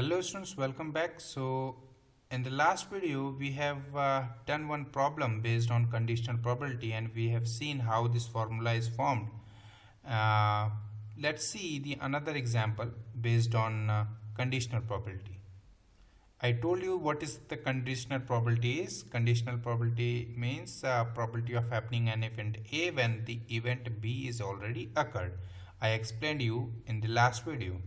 Hello students, welcome back. So in the last video we have done one problem based on conditional probability and we have seen how this formula is formed. Uh, let's see the another example based on conditional probability. I told you what is the conditional probability is. Conditional probability means probability of happening an event A when the event B is already occurred. I explained you in the last video.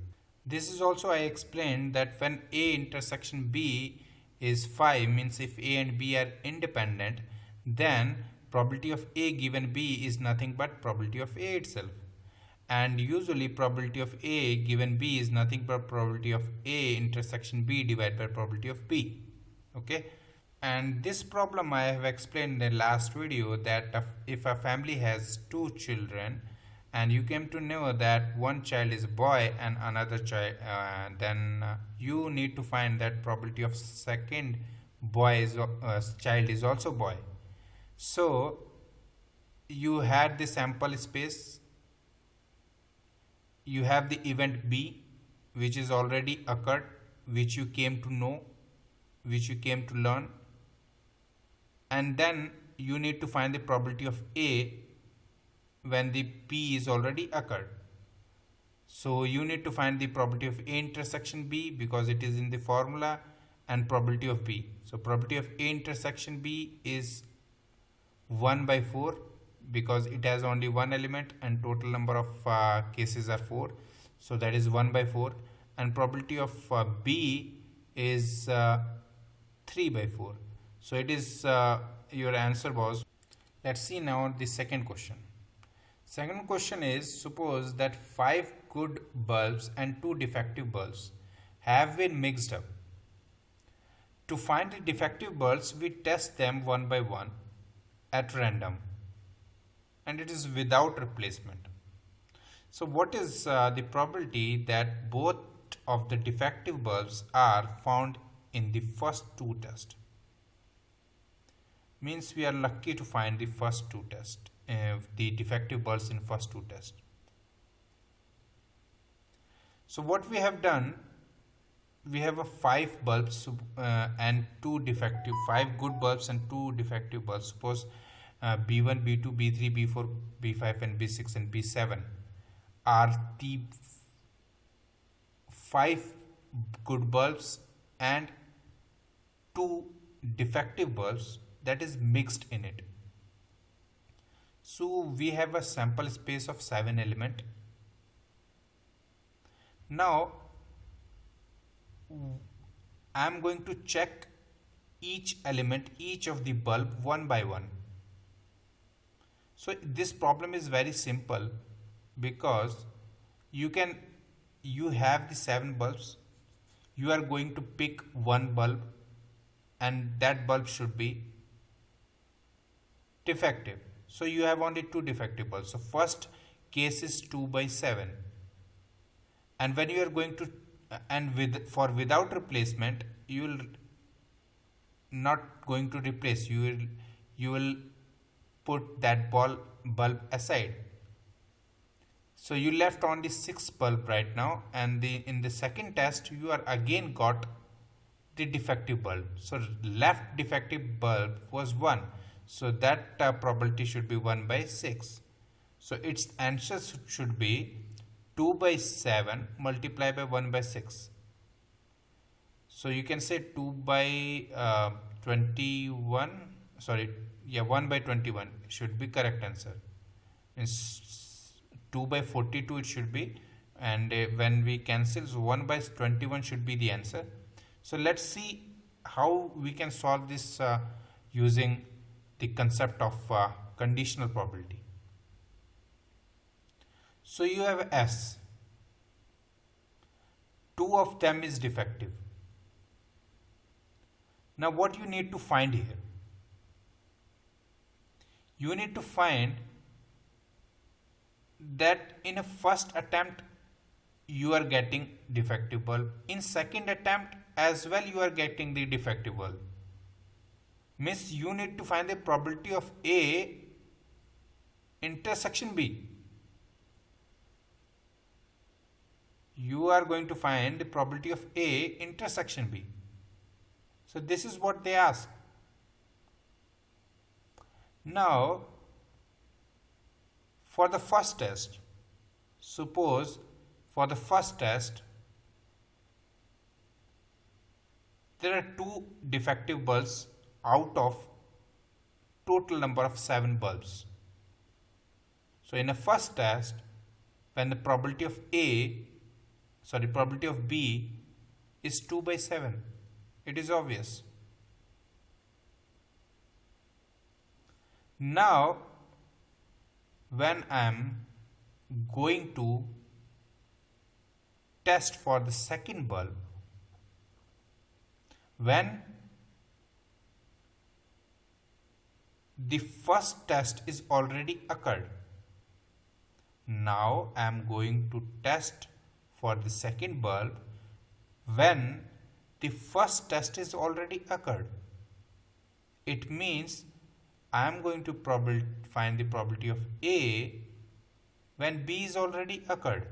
This is also I explained that when A intersection B is 5 means if A and B are independent, then probability of A given B is nothing but probability of A itself. And usually probability of A given B is nothing but probability of A intersection B divided by probability of B. Okay. And this problem I have explained in the last video that if a family has two children and you came to know that one child is a boy and another child, then you need to find that probability of second child is also boy. So you had the sample space, you have the event B which is already occurred, which you came to know, which you came to learn, and then you need to find the probability of A when the P is already occurred. So you need to find the probability of A intersection B because it is in the formula, and probability of B. So probability of A intersection B is 1 by 4 because it has only one element and total number of cases are 4. So that is 1 by 4, and probability of B is 3 by 4. So it is your answer was. Let's see now the second question. Second question is, suppose that 5 good bulbs and 2 defective bulbs have been mixed up. To find the defective bulbs, we test them one by one at random, and it is without replacement. So what is the probability that both of the defective bulbs are found in the first two tests? Means we are lucky to find the first two tests. The defective bulbs in first two tests. So what we have done, we have a 5 bulbs and 2 defective, 5 good bulbs and 2 defective bulbs. Suppose B1, B2, B3, B4, B5 and B6 and B7 are the 5 good bulbs and 2 defective bulbs that is mixed in it. So we have a sample space of 7 element. Now I am going to check each element, each of the bulb one by one. So this problem is very simple because you have the 7 bulbs, you are going to pick one bulb and that bulb should be defective. So you have only 2 defective bulbs. So first case is 2 by 7. And when you are going to, without replacement, you will not going to replace. You will put that bulb aside. So you left only 6 bulb right now, and in the second test you are again got the defective bulb. So left defective bulb was 1. So that probability should be 1 by 6. So its answer should be 2 by 7 multiplied by 1 by 6. So you can say 2 by 21. Sorry, yeah, 1 by 21 should be correct answer. Means 2 by 42 it should be, and when we cancel, so 1 by 21 should be the answer. So let's see how we can solve this using the concept of conditional probability. So you have S. 2 of them is defective. Now what you need to find here? You need to find that in a first attempt you are getting defective bulb. In second attempt as well you are getting the defective bulb. Means you need to find the probability of A intersection B. you are going to find the probability of A intersection B. So this is what they ask. Now, for the first test, suppose for the first test, there are 2 defective bulbs out of total number of 7 bulbs. So in a first test, when the probability of probability of B is 2 by 7, it is obvious. Now, when I am going to test for the second bulb, when the first test is already occurred, now I am going to test for the second bulb when the first test is already occurred. It means I am going to find the probability of A when B is already occurred.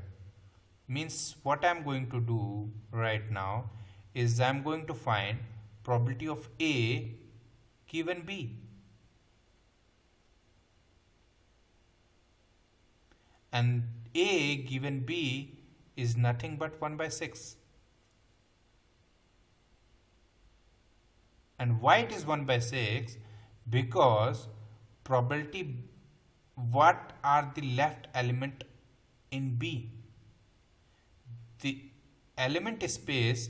Means what I am going to do right now is I am going to find probability of A given B. And A given B is nothing but 1 by 6. And why it is 1 by 6? Because probability, what are the left element in B? The element space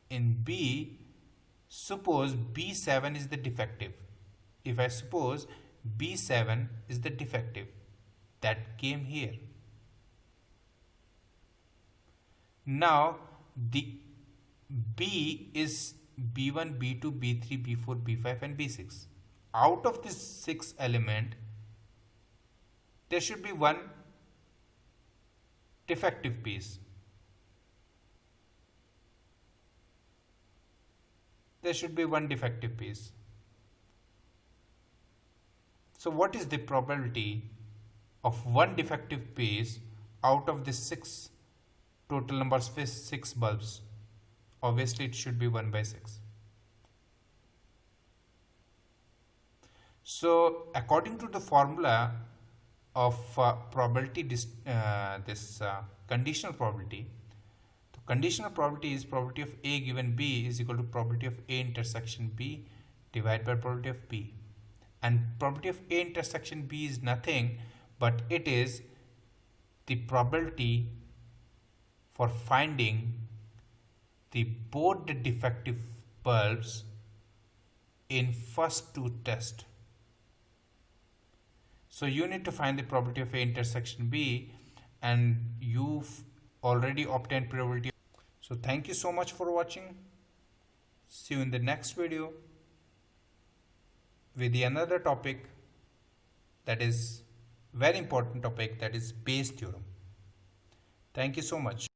in B, suppose B7 is the defective. If I suppose B7 is the defective that came here. Now the B is B1, B2, B3, B4, B5 and B6. Out of this 6 element, there should be one defective piece. There should be one defective piece. So what is the probability of one defective piece out of the 6 total numbers, 6 bulbs? Obviously it should be 1 by 6. So according to the formula of probability, conditional probability, the conditional probability is probability of A given B is equal to probability of A intersection B divided by probability of B. And probability of A intersection B is nothing but it is the probability for finding both the defective bulbs in first 2 tests. So you need to find the probability of A intersection B, and you've already obtained probability. So thank you so much for watching. See you in the next video with another topic, that is very important topic, that is Bayes theorem. Thank you so much.